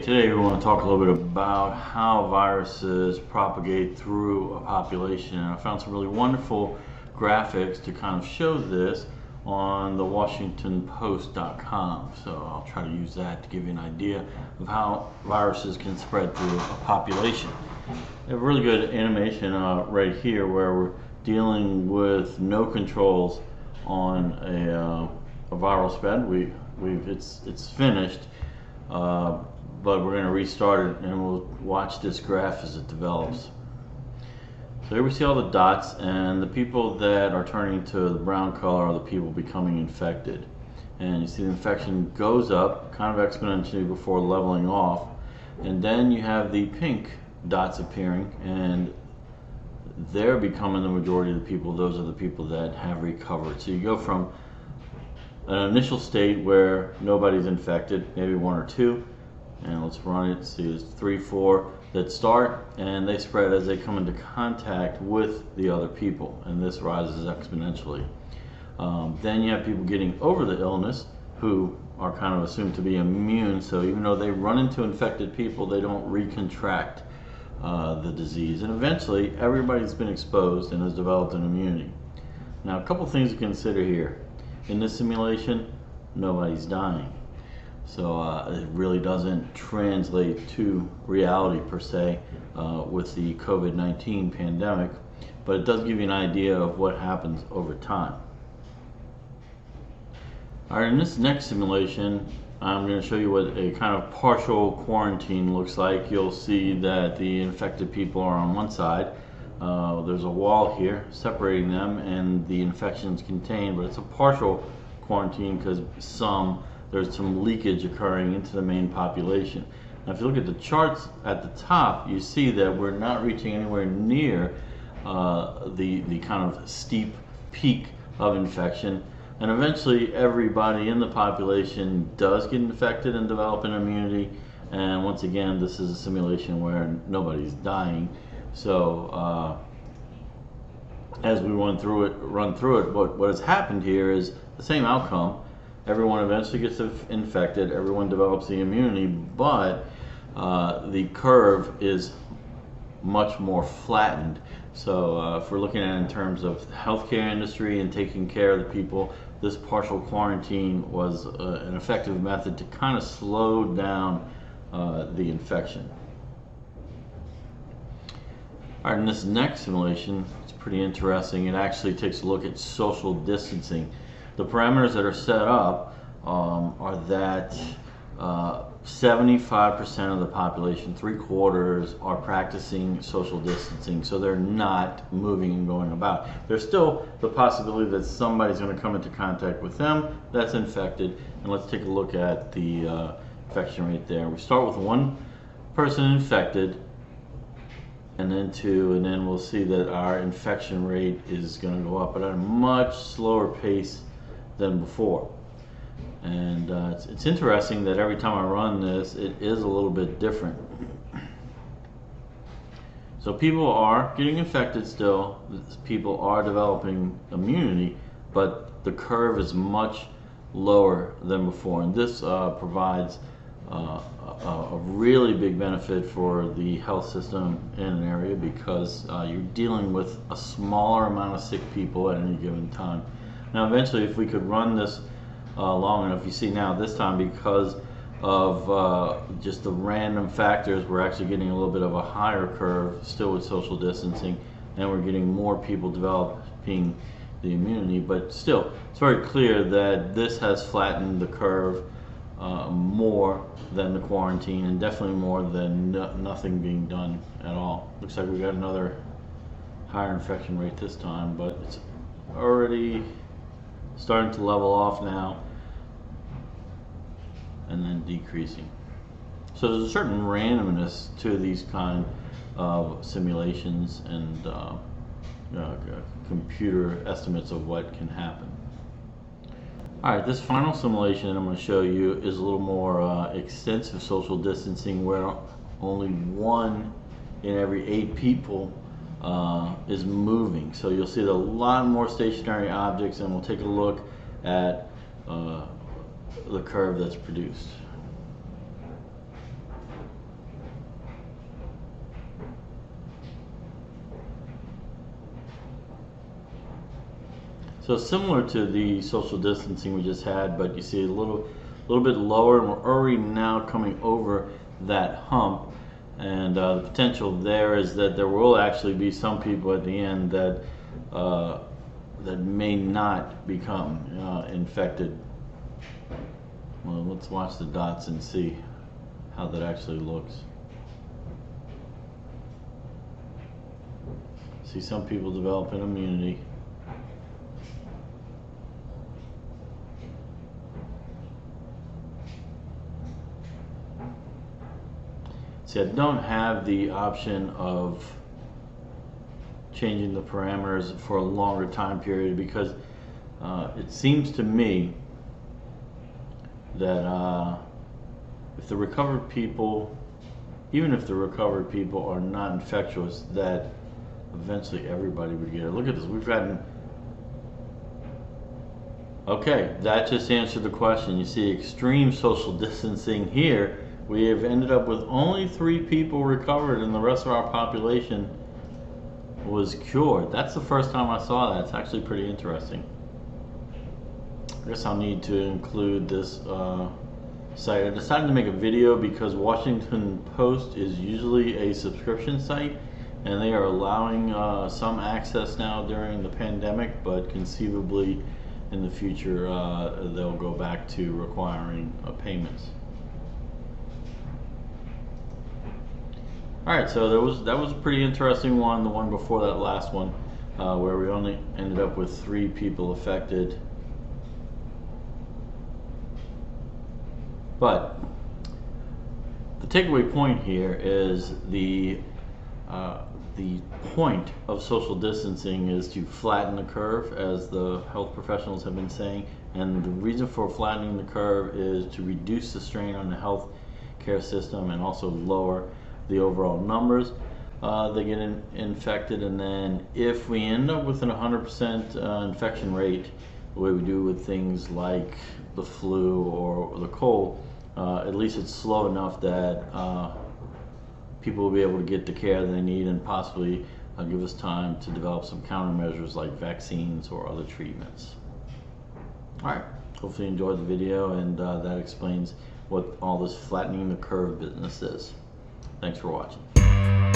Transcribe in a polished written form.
Okay, today we want to talk a little bit about how viruses propagate through a population. And I found some really wonderful graphics to kind of show this on the WashingtonPost.com. So I'll try to use that to give you an idea of how viruses can spread through a population. We have a really good animation right here where we're dealing with no controls on a viral spread. It's finished. But we're going to restart it and we'll watch this graph as it develops. So here we see all the dots, and the people that are turning to the brown color are the people becoming infected. And you see the infection goes up kind of exponentially before leveling off, and then you have the pink dots appearing, and they're becoming the majority of the people. Those are the people that have recovered. So you go from an initial state where nobody's infected, maybe one or two, and let's run it. See, there's 3, 4 that start, and they spread as they come into contact with the other people, and this rises exponentially. Then you have people getting over the illness who are kind of assumed to be immune, so even though they run into infected people, they don't recontract the disease, and eventually everybody's been exposed and has developed an immunity. Now, a couple things to consider here. In this simulation, nobody's dying. So it really doesn't translate to reality per se with the COVID-19 pandemic, but it does give you an idea of what happens over time. All right, in this next simulation, I'm going to show you what a kind of partial quarantine looks like. You'll see that the infected people are on one side. There's a wall here separating them, and the infection's contained, but it's a partial quarantine because there's some leakage occurring into the main population. Now, if you look at the charts at the top, you see that we're not reaching anywhere near the kind of steep peak of infection, and eventually everybody in the population does get infected and develop an immunity. And once again, this is a simulation where nobody's dying. So as we run through it, what has happened here is the same outcome. Everyone eventually gets infected, everyone develops the immunity, but the curve is much more flattened. So if we're looking at it in terms of the healthcare industry and taking care of the people, this partial quarantine was an effective method to kind of slow down the infection. All right, in this next simulation, it's pretty interesting. It actually takes a look at social distancing. The parameters that are set up are that 75% of the population, 3/4, are practicing social distancing, so they're not moving and going about. There's still the possibility that somebody's going to come into contact with them that's infected, and let's take a look at the infection rate there. We start with one person infected, and then 2, and then we'll see that our infection rate is going to go up, but at a much slower pace than before. And it's interesting that every time I run this, it is a little bit different. So people are getting infected still, people are developing immunity, but the curve is much lower than before, and this provides a really big benefit for the health system in an area because you're dealing with a smaller amount of sick people at any given time. Now, eventually, if we could run this long enough, you see now this time because of just the random factors, we're actually getting a little bit of a higher curve still with social distancing, and we're getting more people developing the immunity, but still, it's very clear that this has flattened the curve more than the quarantine, and definitely more than nothing being done at all. Looks like we got another higher infection rate this time, but it's already starting to level off now and then decreasing. So there's a certain randomness to these kind of simulations and computer estimates of what can happen. Alright, this final simulation I'm going to show you is a little more extensive social distancing, where only 1 in every 8 people is moving. So you'll see a lot more stationary objects, and we'll take a look at the curve that's produced. So similar to the social distancing we just had, but you see a little bit lower, and we're already now coming over that hump. And the potential there is that there will actually be some people at the end that that may not become infected. Well, let's watch the dots and see how that actually looks. See some people develop an immunity. See, I don't have the option of changing the parameters for a longer time period because it seems to me that if the recovered people, even if the recovered people are not infectious, that eventually everybody would get it. Look at this, we've gotten, okay, that just answered the question. You see extreme social distancing here. We have ended up with only 3 people recovered and the rest of our population was cured. That's the first time I saw that. It's actually pretty interesting. I guess I'll need to include this site. I decided to make a video because Washington Post is usually a subscription site and they are allowing some access now during the pandemic, but conceivably in the future they'll go back to requiring payments. Alright, so that was a pretty interesting one, the one before that last one, where we only ended up with 3 people affected. But the takeaway point here is the point of social distancing is to flatten the curve, as the health professionals have been saying, and the reason for flattening the curve is to reduce the strain on the health care system and also lower the overall numbers that get infected. And then if we end up with an 100% infection rate, the way we do with things like the flu or the cold, at least it's slow enough that people will be able to get the care they need and possibly give us time to develop some countermeasures like vaccines or other treatments. Alright, hopefully you enjoyed the video, and that explains what all this flattening the curve business is. Thanks for watching.